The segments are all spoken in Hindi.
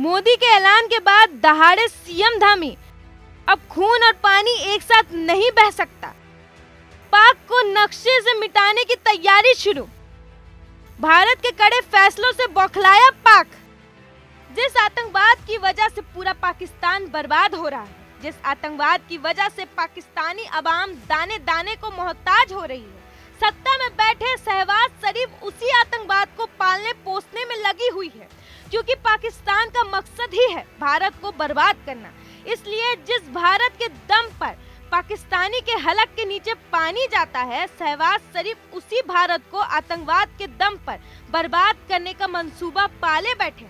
मोदी के ऐलान के बाद दहाड़े सीएम धामी, अब खून और पानी एक साथ नहीं बह सकता। पाक को नक्शे से मिटाने की तैयारी शुरू। भारत के कड़े फैसलों से बौखलाया पाक। जिस आतंकवाद की वजह से पूरा पाकिस्तान बर्बाद हो रहा है, जिस आतंकवाद की वजह से पाकिस्तानी अवाम दाने दाने को मोहताज हो रही है, सत्ता में बैठे शहबाज शरीफ उसी आतंकवाद को पालने पोसने में लगी हुई है, क्योंकि पाकिस्तान का मकसद ही है भारत को बर्बाद करना। इसलिए जिस भारत के दम पर पाकिस्तानी के हलक के नीचे पानी जाता है, शहबाज शरीफ उसी भारत को आतंकवाद के दम पर बर्बाद करने का मंसूबा पाले बैठे,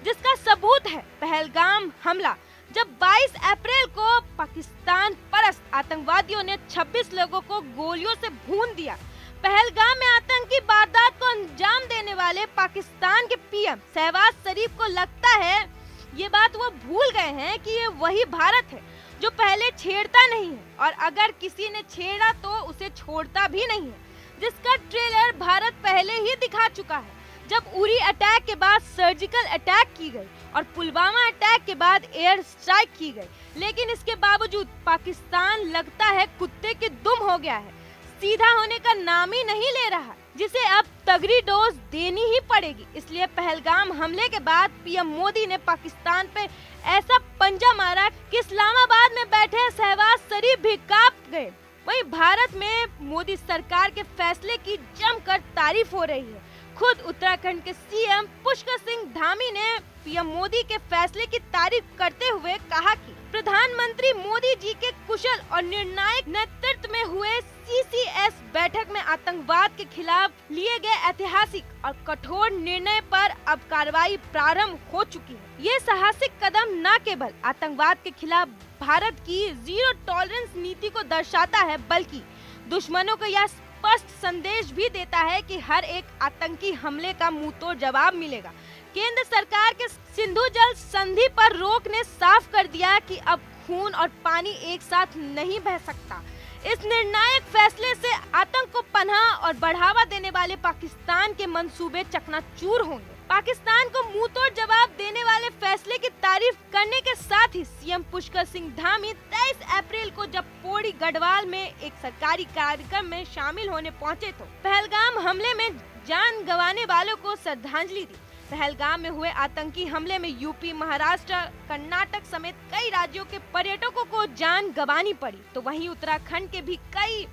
जिसका सबूत है पहलगाम हमला। जब 22 अप्रैल को पाकिस्तान परस्त आतंकवादियों ने 26 लोगों को गोलियों से भून दिया। पहलगाम में आतंकी वारदात को अंजाम देने वाले पाकिस्तान के पीएम शहबाज शरीफ को लगता है ये बात वो भूल गए हैं कि ये वही भारत है जो पहले छेड़ता नहीं है, और अगर किसी ने छेड़ा तो उसे छोड़ता भी नहीं है, जिसका ट्रेलर भारत पहले ही दिखा चुका है। जब उरी अटैक के बाद सर्जिकल अटैक की गई और पुलवामा अटैक के बाद एयर स्ट्राइक की गई, लेकिन इसके बावजूद पाकिस्तान लगता है कुत्ते के दुम हो गया है, सीधा होने का नाम ही नहीं ले रहा, जिसे अब तगड़ी डोज देनी ही पड़ेगी। इसलिए पहलगाम हमले के बाद पीएम मोदी ने पाकिस्तान पे ऐसा पंजा मारा कि इस्लामाबाद में बैठे शहबाज शरीफ भी कांप गए। वहीं भारत में मोदी सरकार के फैसले की जमकर तारीफ हो रही है। खुद उत्तराखंड के सीएम पुष्कर सिंह धामी ने पीएम मोदी के फैसले की तारीफ करते हुए कहा कि प्रधानमंत्री मोदी जी के कुशल और निर्णायक नेतृत्व में हुए सीसीएस बैठक में आतंकवाद के खिलाफ लिए गए ऐतिहासिक और कठोर निर्णय पर अब कार्रवाई प्रारंभ हो चुकी है। ये साहसिक कदम न केवल आतंकवाद के खिलाफ भारत की जीरो टॉलरेंस नीति को दर्शाता है, बल्कि दुश्मनों को यह स्पष्ट संदेश भी देता है कि हर एक आतंकी हमले का मुंहतोड़ जवाब मिलेगा। केंद्र सरकार के सिंधु जल संधि पर रोक ने साफ कर दिया कि अब खून और पानी एक साथ नहीं बह सकता। इस निर्णायक फैसले से आतंक को पनाह और बढ़ावा देने वाले पाकिस्तान के मंसूबे चकनाचूर होंगे। पाकिस्तान को मुंहतोड़ जवाब देने वाले फैसले की तारीफ करने के साथ ही सीएम पुष्कर सिंह धामी 23 अप्रैल को जब पौड़ी गढ़वाल में एक सरकारी कार्यक्रम में शामिल होने पहुंचे तो पहलगाम हमले में जान गंवाने वालों को श्रद्धांजलि दी। पहलगाम में हुए आतंकी हमले में यूपी, महाराष्ट्र, कर्नाटक समेत कई राज्यों के पर्यटकों को जान गंवानी पड़ी, तो वहीं उत्तराखंड के भी कई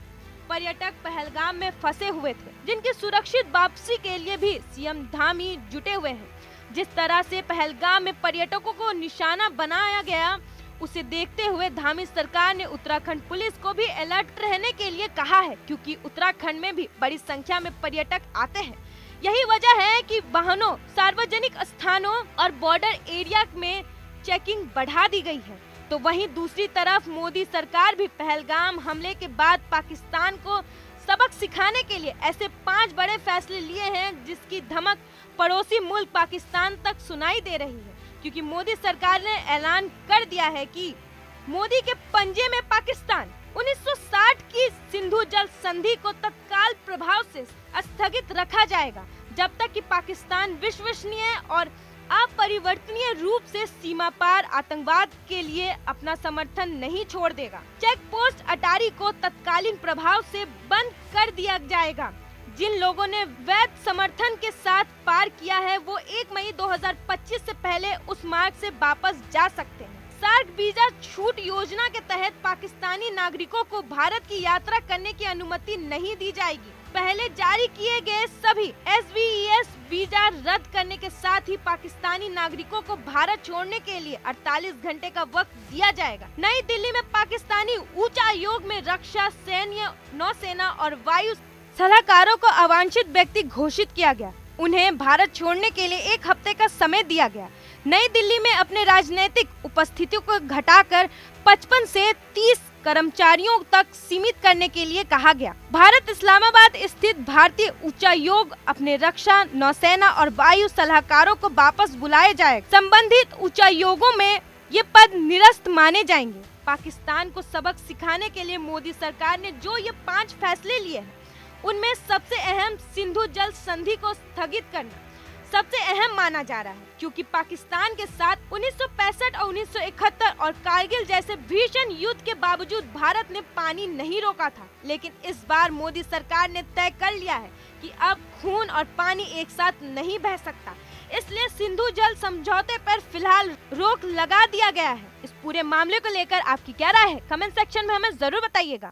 पर्यटक पहलगाम में फंसे हुए थे, जिनकी सुरक्षित वापसी के लिए भी सीएम धामी जुटे हुए हैं। जिस तरह से पहलगाम में पर्यटकों को निशाना बनाया गया, उसे देखते हुए धामी सरकार ने उत्तराखंड पुलिस को भी अलर्ट रहने के लिए कहा है, क्योंकि उत्तराखंड में भी बड़ी संख्या में पर्यटक आते हैं। यही वजह है कि वाहनों, सार्वजनिक स्थानों और बॉर्डर एरिया में चेकिंग बढ़ा दी गई है। तो वहीं दूसरी तरफ मोदी सरकार भी पहलगाम हमले के बाद पाकिस्तान को सबक सिखाने के लिए ऐसे 5 बड़े फैसले लिए हैं, जिसकी धमक पड़ोसी मुल्क पाकिस्तान तक सुनाई दे रही है, क्योंकि मोदी सरकार ने ऐलान कर दिया है कि मोदी के पंजे में पाकिस्तान। 1960 की सिंधु जल संधि को तत्काल प्रभाव से स्थगित रखा जाएगा, जब तक कि पाकिस्तान विश्वसनीय और अपरिवर्तनीय रूप से सीमा पार आतंकवाद के लिए अपना समर्थन नहीं छोड़ देगा। चेक पोस्ट अटारी को तत्कालीन प्रभाव से बंद कर दिया जाएगा। जिन लोगों ने वैध समर्थन के साथ पार किया है, वो 1 मई 2025 से पहले उस मार्ग से वापस जा सकते हैं। सार्क वीजा छूट योजना के तहत पाकिस्तानी नागरिकों को भारत की यात्रा करने की अनुमति नहीं दी जाएगी। पहले जारी किए गए सभी SVES वीजा रद्द करने के साथ ही पाकिस्तानी नागरिकों को भारत छोड़ने के लिए 48 घंटे का वक्त दिया जाएगा। नई दिल्ली में पाकिस्तानी उच्च आयोग में रक्षा, सैन्य, नौसेना और वायु सलाहकारों को अवांछित व्यक्ति घोषित किया गया। उन्हें भारत छोड़ने के लिए 1 हफ्ते का समय दिया गया। नई दिल्ली में अपने राजनीतिक उपस्थिति को घटाकर 55 से 30 कर्मचारियों तक सीमित करने के लिए कहा गया। भारत इस्लामाबाद स्थित भारतीय उच्चायोग अपने रक्षा, नौसेना और वायु सलाहकारों को वापस बुलाए जाए। संबंधित उच्चायोगों में ये पद निरस्त माने जाएंगे। पाकिस्तान को सबक सिखाने के लिए मोदी सरकार ने जो ये 5 फैसले लिए हैं, उनमें सबसे अहम सिंधु जल संधि को स्थगित करना, सबसे अहम माना जा रहा है, क्योंकि पाकिस्तान के साथ 1965 और 1971 और कारगिल जैसे भीषण युद्ध के बावजूद भारत ने पानी नहीं रोका था। लेकिन इस बार मोदी सरकार ने तय कर लिया है कि अब खून और पानी एक साथ नहीं बह सकता, इसलिए सिंधु जल समझौते पर फिलहाल रोक लगा दिया गया है। इस पूरे मामले को लेकर आपकी क्या राय है, कमेंट सेक्शन में हमें जरूर बताइएगा।